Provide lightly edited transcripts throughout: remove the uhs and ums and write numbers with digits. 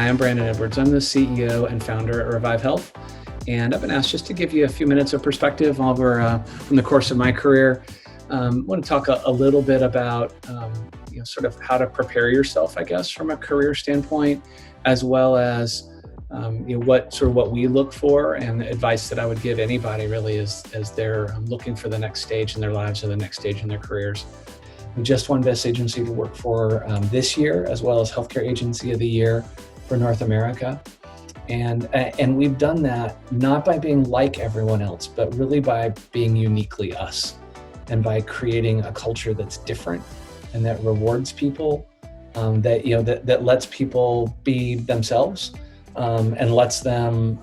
Hi, I'm Brandon Edwards. I'm the CEO and founder at Revive Health, and I've been asked just to give you a few minutes of perspective from the course of my career. I want to talk a little bit about sort of how to prepare yourself, I guess, from a career standpoint, as well as what we look for, and the advice that I would give anybody really as they're looking for the next stage in their lives or the next stage in their careers. We just won Best Agency to Work for this year, as well as Healthcare Agency of the Year for North America. And we've done that not by being like everyone else, but really by being uniquely us, and by creating a culture that's different and that rewards people, that lets people be themselves, and lets them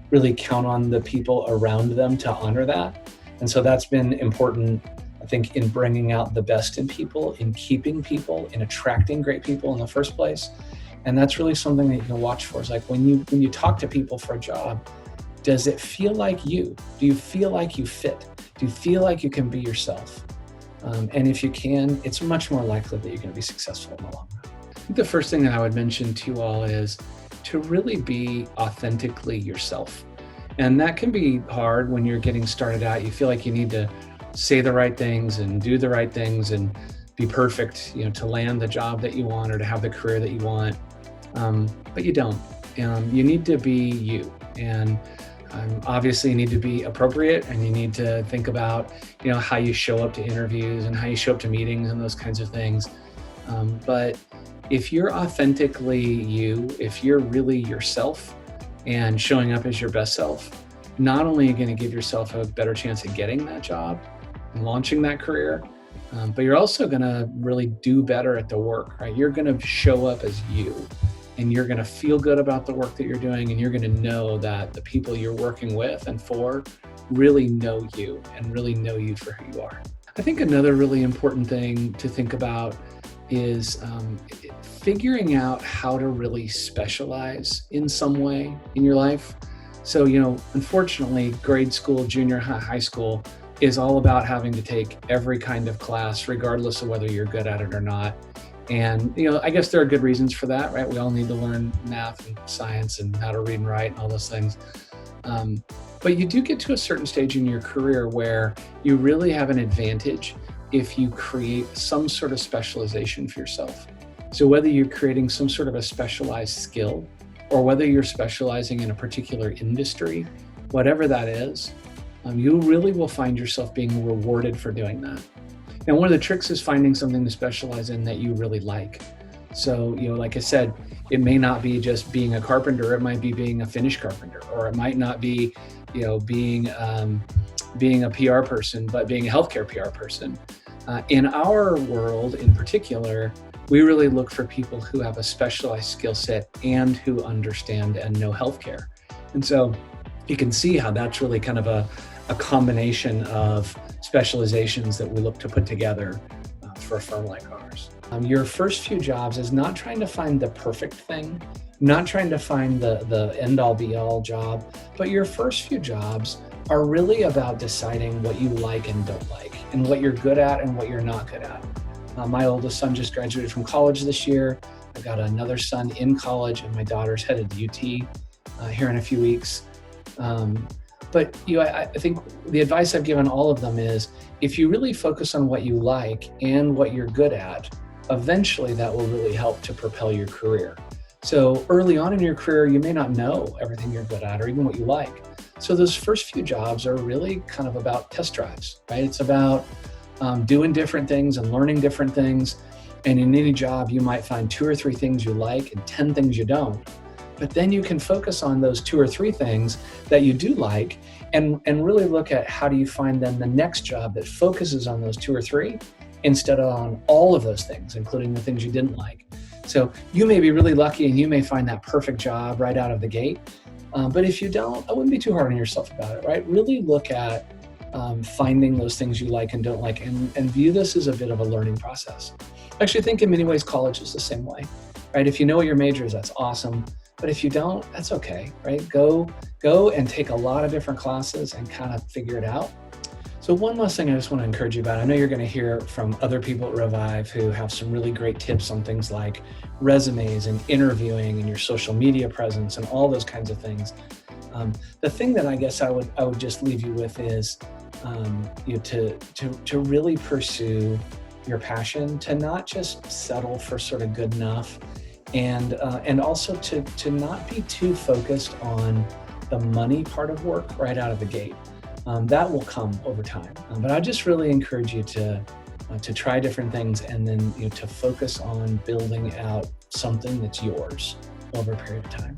really count on the people around them to honor that. And so that's been important, I think, in bringing out the best in people, in keeping people, in attracting great people in the first place. And that's really something that you can watch for. It's like when you talk to people for a job, does it feel like you? Do you feel like you fit? Do you feel like you can be yourself? And if you can, it's much more likely that you're going to be successful in the long run. I think the first thing that I would mention to you all is to really be authentically yourself. And that can be hard when you're getting started out. You feel like you need to say the right things and do the right things and be perfect, to land the job that you want or to have the career that you want. But you don't. You need to be you. And obviously you need to be appropriate, and you need to think about, how you show up to interviews and how you show up to meetings and those kinds of things. But if you're authentically you, if you're really yourself and showing up as your best self, not only are you going to give yourself a better chance at getting that job and launching that career, but you're also going to really do better at the work, right? You're going to show up as you, and you're going to feel good about the work that you're doing, and you're going to know that the people you're working with and for really know you and really know you for who you are. I think another really important thing to think about is figuring out how to really specialize in some way in your life. So, unfortunately, grade school, junior high school is all about having to take every kind of class, regardless of whether you're good at it or not. And, I guess there are good reasons for that, right? We all need to learn math and science and how to read and write and all those things. But you do get to a certain stage in your career where you really have an advantage if you create some sort of specialization for yourself. So whether you're creating some sort of a specialized skill, or whether you're specializing in a particular industry, whatever that is, you really will find yourself being rewarded for doing that. And one of the tricks is finding something to specialize in that you really like. So, like I said, it may not be just being a carpenter, it might be being a finish carpenter, or it might not be, being a PR person, but being a healthcare PR person. In our world in particular, we really look for people who have a specialized skill set and who understand and know healthcare. And so you can see how that's really kind of a combination of specializations that we look to put together for a firm like ours. Your first few jobs is not trying to find the perfect thing, not trying to find the end-all be-all job, but your first few jobs are really about deciding what you like and don't like, and what you're good at and what you're not good at. My oldest son just graduated from college this year. I've got another son in college, and my daughter's headed to UT here in a few weeks. But I think the advice I've given all of them is, if you really focus on what you like and what you're good at, eventually that will really help to propel your career. So early on in your career, you may not know everything you're good at or even what you like. So those first few jobs are really kind of about test drives, right? It's about doing different things and learning different things. And in any job, you might find 2 or 3 things you like and 10 things you don't. But then you can focus on those 2 or 3 things that you do like, and really look at how do you find then the next job that focuses on those 2 or 3 instead of on all of those things, including the things you didn't like. So you may be really lucky and you may find that perfect job right out of the gate. But if you don't, I wouldn't be too hard on yourself about it, right? Really look at finding those things you like and don't like, and view this as a bit of a learning process. I actually think in many ways college is the same way, right? If you know what your major is, that's awesome. But if you don't, that's okay, right? Go and take a lot of different classes and kind of figure it out. So one last thing I just want to encourage you about, I know you're going to hear from other people at Revive who have some really great tips on things like resumes and interviewing and your social media presence and all those kinds of things. The thing that I guess I would just leave you with is to really pursue your passion, to not just settle for sort of good enough, and also to not be too focused on the money part of work right out of the gate. That will come over time. But I just really encourage you to try different things, and then to focus on building out something that's yours over a period of time.